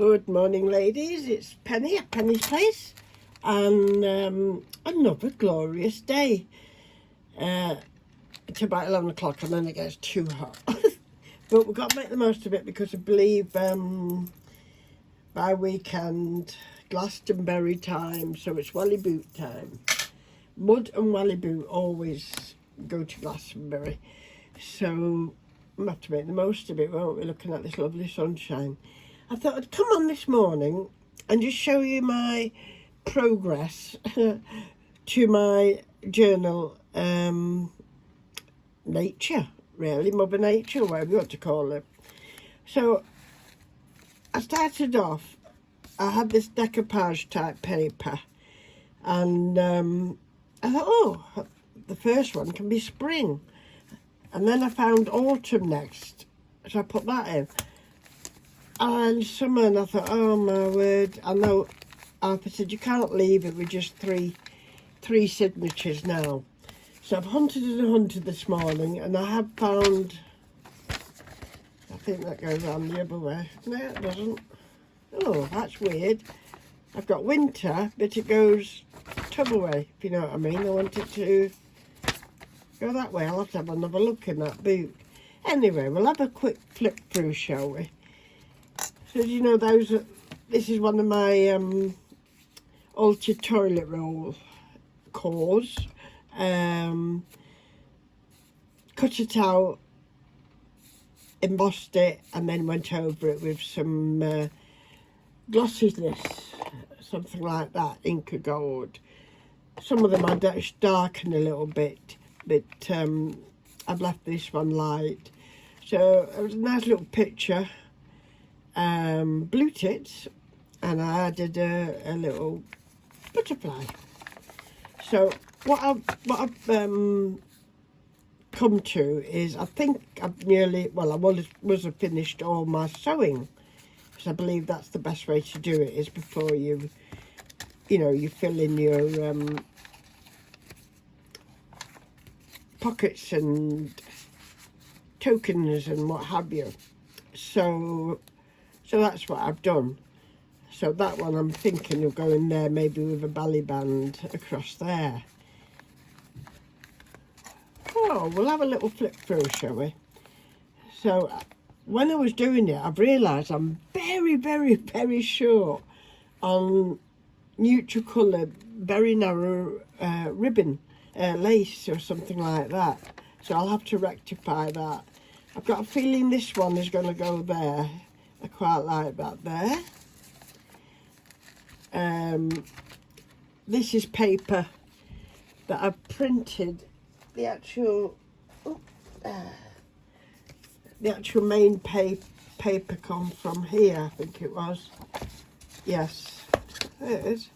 Good morning, ladies. It's Penny at Penny's Place, and another glorious day. It's about 11 o'clock and then it gets too hot. But we've got to make the most of it because I believe by weekend, Glastonbury time, so it's Welly Boot time. Mud and Welly Boot always go to Glastonbury. So we'll have to make the most of it, won't we, looking at this lovely sunshine. I thought I'd come on this morning and just show you my progress to my journal, nature, really, Mother Nature, whatever you want to call it. So I started off, I had this decoupage type paper, and I thought, oh, the first one can be spring. And then I found autumn next, so I put that in. And summer, and I thought, oh my word, I know Arthur said you can't leave it with just three signatures now. So I've hunted and hunted this morning, and I have found, I think that goes on the other way. No, it doesn't. Oh, that's weird. I've got winter, but it goes t'other way, if you know what I mean. I want it to go that way. I'll have to have another look in that boot. Anyway, we'll have a quick flip through, shall we? So, you know, this is one of my altered toilet roll cores. Cut it out, embossed it, and then went over it with some glossiness, something like that, Inca Gold. Some of them I darken a little bit, but I've left this one light. So it was a nice little picture. Blue tits, and I added a little butterfly. So what I've come to is, I think I've nearly, well, I was finished all my sewing, because I believe that's the best way to do it, is before you fill in your pockets and tokens and what have you. So that's what I've done. So that one I'm thinking of going there, maybe with a belly band across there. Oh, we'll have a little flip through, shall we? So when I was doing it, I've realised I'm very, very, very short on neutral colour, very narrow ribbon, lace or something like that. So I'll have to rectify that. I've got a feeling this one is going to go there. I quite like that there. This is paper that I've printed the actual main paper come from here, I think it was. Yes, there it is.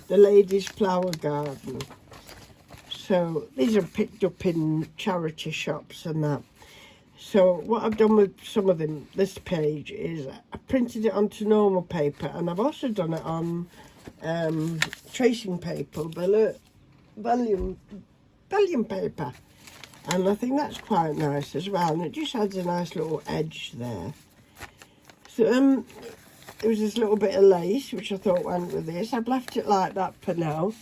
The Ladies Flower Garden. So these are picked up in charity shops and that. So what I've done with some of them, this page, is I printed it onto normal paper, and I've also done it on tracing paper, vellum paper, and I think that's quite nice as well, and it just adds a nice little edge there. So there was this little bit of lace which I thought went with this. I've left it like that for now.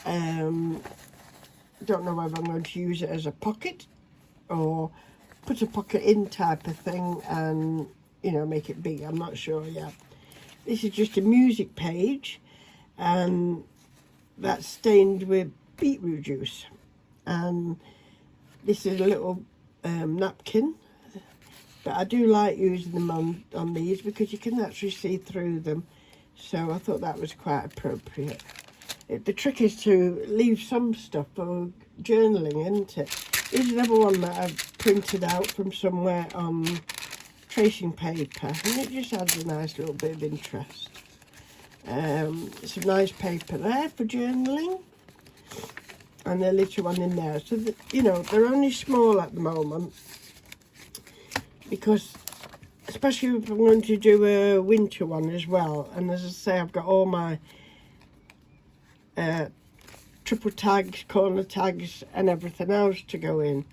Don't know whether I'm going to use it as a pocket or put a pocket in type of thing and, you know, make it big. I'm not sure yet. This is just a music page, and that's stained with beetroot juice. And this is a little napkin, but I do like using them on these because you can actually see through them. So I thought that was quite appropriate. The trick is to leave some stuff for journaling, isn't it? Here's another one that I've printed out from somewhere on tracing paper, and it just adds a nice little bit of interest. Some nice paper there for journaling, and a little one in there. So that, you know, they're only small at the moment, because especially if I'm going to do a winter one as well. And as I say, I've got all my triple tags, corner tags and everything else to go in.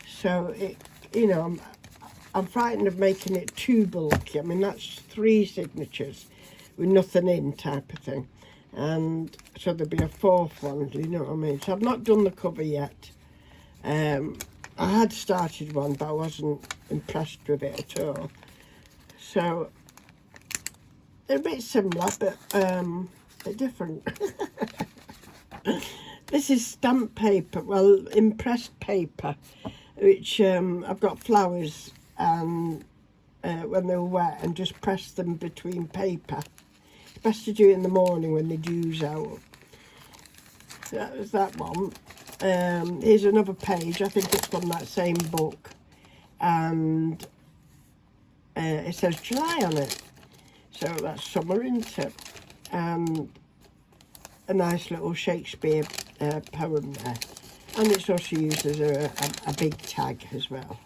So it, you know, I'm frightened of making it too bulky. I mean, that's 3 signatures with nothing in type of thing. And so there'll be a 4th one, do you know what I mean? So I've not done the cover yet. I had started one, but I wasn't impressed with it at all. So they're a bit similar, but they're different. This is stamp paper, well, impressed paper, which I've got flowers and when they're wet, and just press them between paper. It's best to do it in the morning when the dew's out. So that was that one. Here's another page. I think it's from that same book, and it says July on it, so that's summer, isn't it? And a nice little Shakespeare poem there, and it's also used as a big tag as well.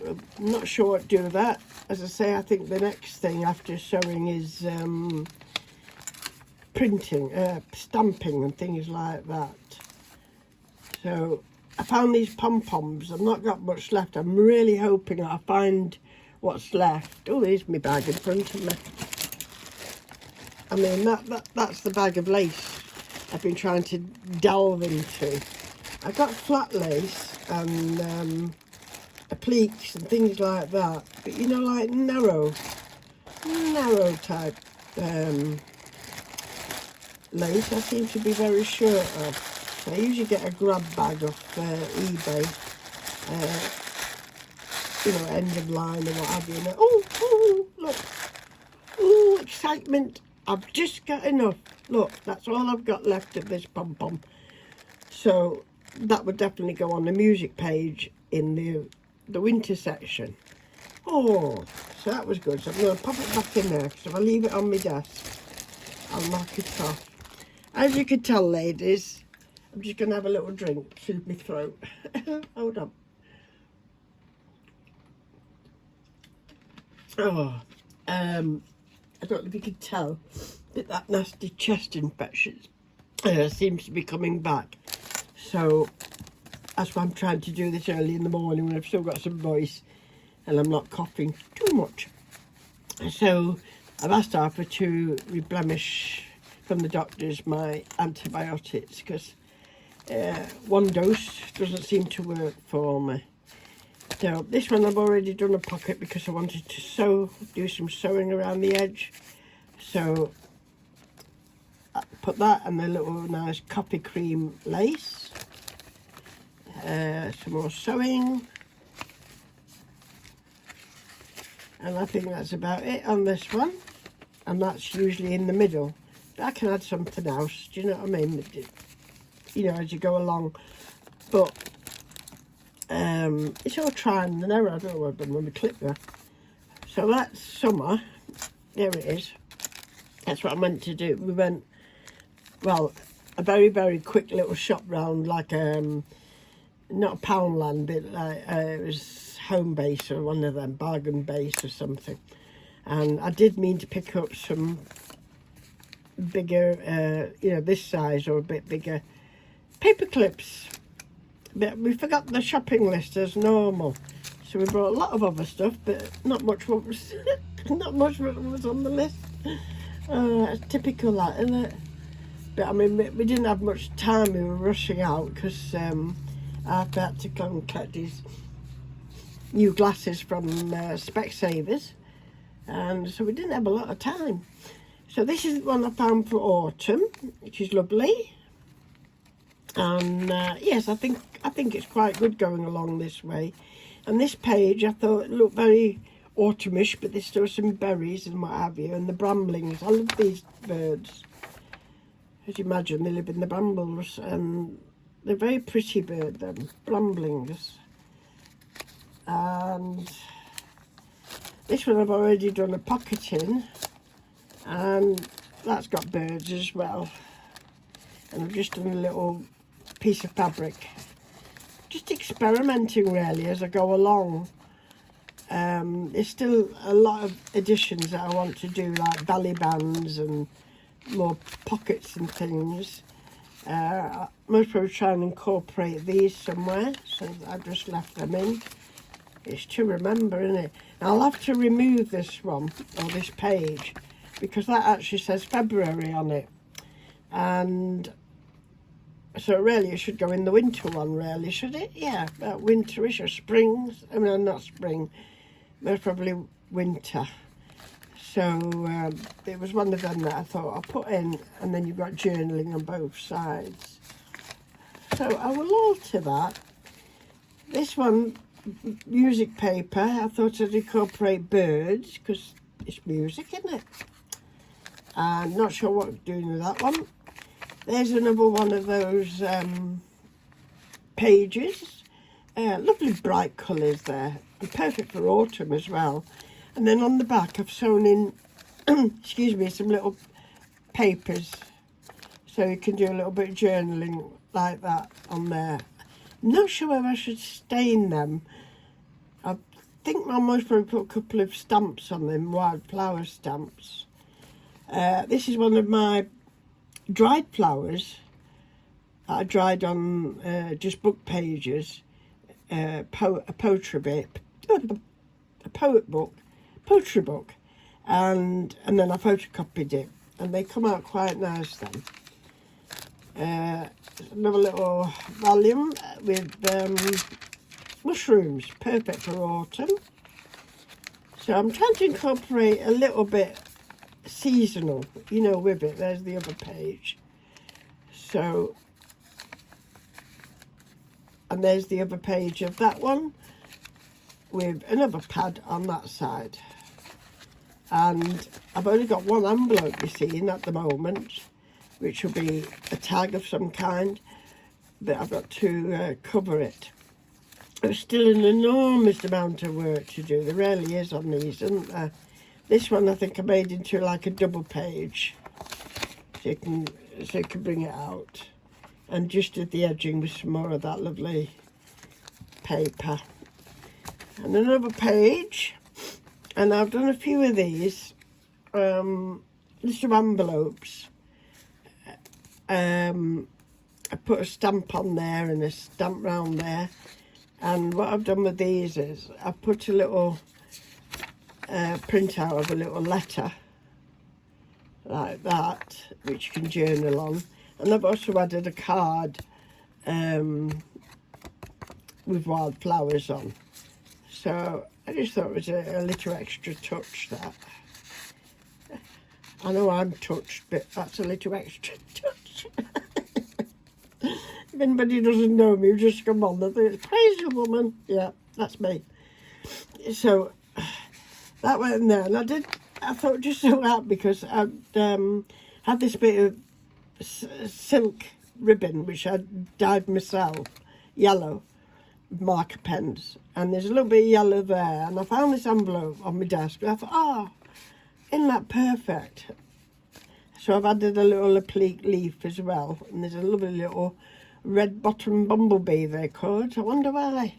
I'm not sure what to do with that. As I say, I think the next thing after sewing is printing, stamping and things like that. So I found these pom-poms. I've not got much left. I'm really hoping that I find what's left. Oh, here's my bag in front of me. I mean, that's the bag of lace I've been trying to delve into. I got flat lace and appliques and things like that, but you know, like narrow type lace I seem to be very short of. So I usually get a grab bag off eBay, you know, end of line or what have you. Oh, look, oh, excitement. I've just got enough. Look, that's all I've got left of this pom-pom. So that would definitely go on the music page in the winter section. Oh, so that was good. So I'm going to pop it back in there, because if I leave it on my desk, I'll knock it off. As you can tell, ladies, I'm just going to have a little drink, soothe my throat. Hold on. Oh, I don't know if you can tell, but that nasty chest infection seems to be coming back. So that's why I'm trying to do this early in the morning when I've still got some voice and I'm not coughing too much. So I've asked Arthur to reblemish from the doctors my antibiotics, because one dose doesn't seem to work for me. So this one I've already done a pocket because I wanted to do some sewing around the edge. So I put that and the little nice coffee cream lace. Some more sewing. And I think that's about it on this one. And that's usually in the middle. But I can add something else, do you know what I mean? You know, as you go along. But it's all trying and error. I don't know what I've done with the clip there. So that's summer. There it is. That's what I meant to do. We went, well, a very, very quick little shop round, like not a Poundland, but like it was Home Base or one of them, Bargain Base or something. And I did mean to pick up some bigger, you know, this size or a bit bigger paper clips. But we forgot the shopping list as normal, so we brought a lot of other stuff, but not much what was not much what was on the list. It's typical, that, isn't it? But I mean, we didn't have much time. We were rushing out because I had to go and collect these new glasses from Specsavers, and so we didn't have a lot of time. So this is one I found for autumn, which is lovely. And yes, I think it's quite good going along this way. And this page I thought it looked very autumnish, but there's still some berries and what have you, and the bramblings. I love these birds. As you imagine, they live in the brambles, and they're very pretty bird, them bramblings. And this one I've already done a pocket in, and that's got birds as well. And I've just done a little piece of fabric, just experimenting really as I go along. There's still a lot of additions that I want to do, like belly bands and more pockets and things. Most probably try and incorporate these somewhere, so I just left them in. It's to remember, isn't it? I'll have to remove this one, or this page, because that actually says February on it. And so really it should go in the winter one, really, should it? Yeah, winterish or spring. I mean, not spring, but probably winter. So it was one of them that I thought I'll put in, and then you've got journaling on both sides. So I will alter that. This one, music paper, I thought I'd incorporate birds, because it's music, isn't it? I'm not sure what I'm doing with that one. There's another one of those pages. Lovely bright colours there, and perfect for autumn as well. And then on the back I've sewn in, excuse me, some little papers, so you can do a little bit of journaling like that on there. I'm not sure whether I should stain them. I think I might probably put a couple of stamps on them, wildflower stamps. This is one of my dried flowers that I dried on just book pages, a poetry book, and then I photocopied it, and they come out quite nice then. Another little volume with mushrooms, perfect for autumn. So I'm trying to incorporate a little bit seasonal, you know, with it. There's the other page. So, and there's the other page of that one with another pad on that side. And I've only got one envelope, you see, in at the moment, which will be a tag of some kind, but I've got to cover it. There's still an enormous amount of work to do. There really is on these, isn't there? This one I think I made into like a double page, so you can bring it out, and just did the edging with some more of that lovely paper. And another page, and I've done a few of these little envelopes. I put a stamp on there and a stamp round there, and what I've done with these is I've put a little print out of a little letter like that, which you can journal on, and I've also added a card with wildflowers on. So I just thought it was a little extra touch, that. I know I'm touched, but that's a little extra touch. If anybody doesn't know me, just come on, they think, crazy woman. Yeah, that's me. So that went in there, and I thought just so that, because I'd had this bit of silk ribbon which I dyed myself yellow with marker pens, and there's a little bit of yellow there, and I found this envelope on my desk, and I thought, oh, isn't that perfect? So I've added a little applique leaf as well, and there's a lovely little red bottom bumblebee they're called. I wonder why.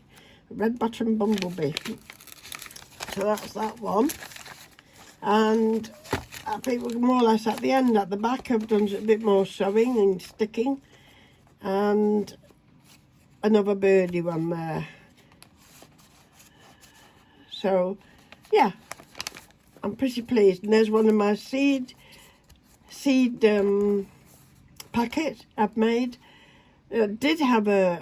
Red bottom bumblebee. So that's that one. And I think we're more or less at the end. At the back I've done a bit more sewing and sticking, and another birdie one there. So yeah, I'm pretty pleased. And there's one of my seed packet I've made. It did have a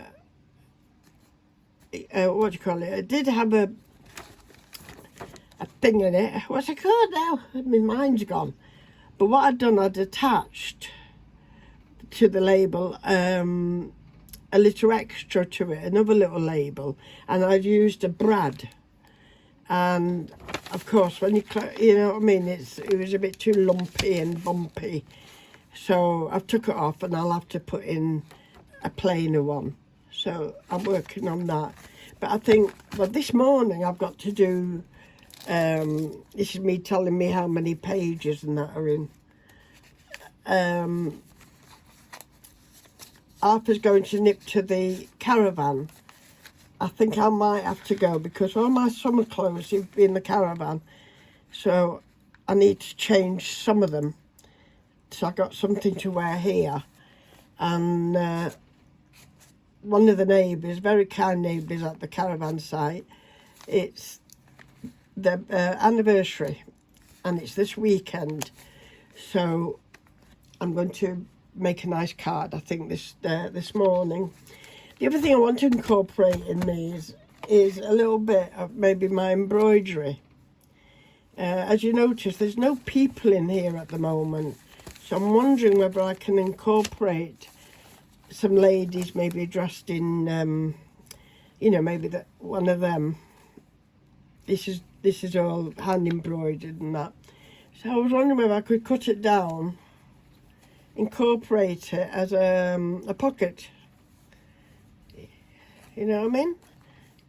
what do you call it? It did have a thing in it. What's it called now? My mind's gone. But what I'd done, I'd attached to the label a little extra to it, another little label, and I'd used a brad. And of course, when you know what I mean, it was a bit too lumpy and bumpy, so I've took it off, and I'll have to put in a plainer one. So I'm working on that. But I think, well, this morning I've got to do, this is me telling me how many pages and that are in. Arthur's going to nip to the caravan. I think I might have to go, because all my summer clothes have been in the caravan, so I need to change some of them. So I got something to wear here, and one of the neighbours, very kind neighbours at the caravan site, It's the anniversary, and it's this weekend, so I'm going to make a nice card, I think, this morning. The other thing I want to incorporate in these is a little bit of maybe my embroidery. As you notice, there's no people in here at the moment, so I'm wondering whether I can incorporate some ladies maybe dressed in, you know, maybe one of them. This is all hand embroidered and that. So I was wondering whether I could cut it down, incorporate it as a pocket. You know what I mean?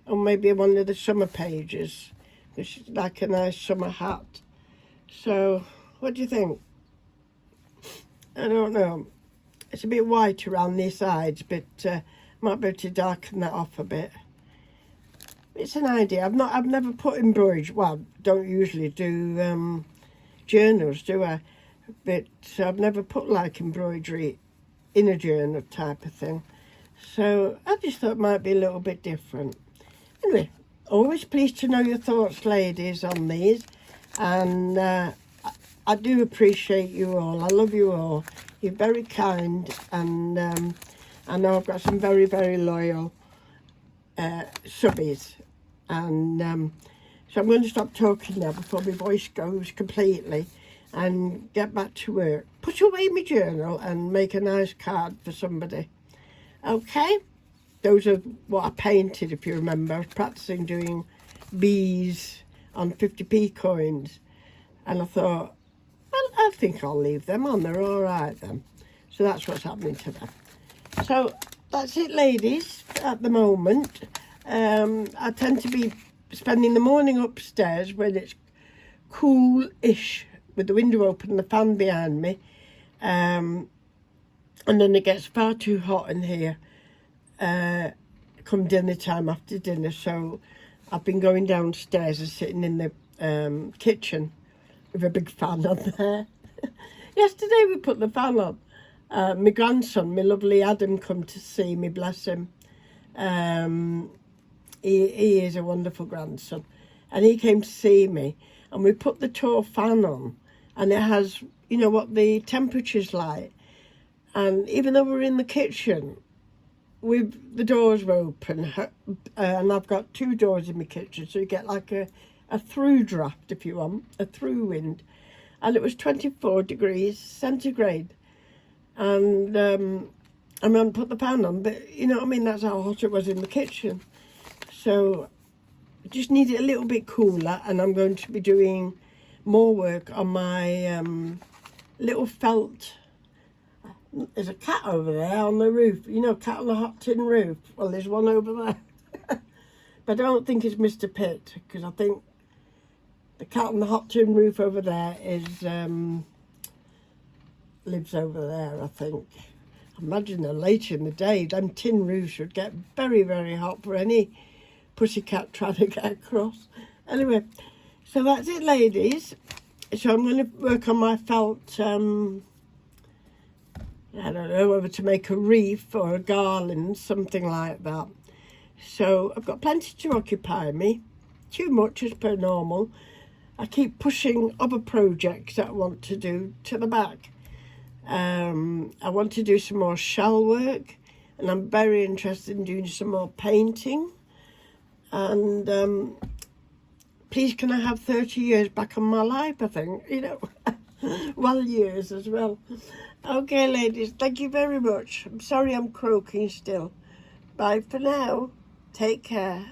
Or maybe one of the summer pages, which is like a nice summer hat. So, what do you think? I don't know. It's a bit white around the sides, but might be able to darken that off a bit. It's an idea. I've never put embroidery. Well, don't usually do journals, do I? But I've never put like embroidery in a journal type of thing. So I just thought it might be a little bit different. Anyway, always pleased to know your thoughts, ladies, on these. And I do appreciate you all. I love you all. You're very kind. And I know I've got some very, very loyal subbies. And so I'm going to stop talking now before my voice goes completely and get back to work. Put away my journal and make a nice card for somebody. Okay, those are what I painted, if you remember. I was practicing doing bees on 50p coins, and I thought, well, I think I'll leave them on. They're all right then. So that's what's happening to them. So that's it, ladies, at the moment. I tend to be spending the morning upstairs when it's cool-ish with the window open and the fan behind me. And then it gets far too hot in here come dinner time, after dinner. So I've been going downstairs and sitting in the kitchen with a big fan on there. Yesterday we put the fan on. My grandson, my lovely Adam, come to see me, bless him. He is a wonderful grandson. And he came to see me. And we put the tall fan on. And it has, you know, what the temperature's like. And even though we're in the kitchen, the doors were open, and I've got 2 doors in my kitchen, so you get like a through draft, if you want, a through wind. And it was 24 degrees centigrade. And I mean, put the fan on, but you know what I mean, that's how hot it was in the kitchen. So I just need it a little bit cooler, and I'm going to be doing more work on my little felt. There's a cat over there on the roof. You know, cat on the hot tin roof. Well, there's one over there. But I don't think it's Mr. Pitt, because I think the cat on the hot tin roof over there lives over there, I think. I imagine that later in the day, them tin roofs would get very, very hot for any pussycat trying to get across. Anyway, so that's it, ladies. So I'm going to work on my felt... I don't know whether to make a wreath or a garland, something like that. So I've got plenty to occupy me, too much as per normal. I keep pushing other projects that I want to do to the back. I want to do some more shell work, and I'm very interested in doing some more painting. And please can I have 30 years back on my life, I think, you know, well, years as well. Okay, ladies, thank you very much. I'm sorry I'm croaking still. Bye for now. Take care.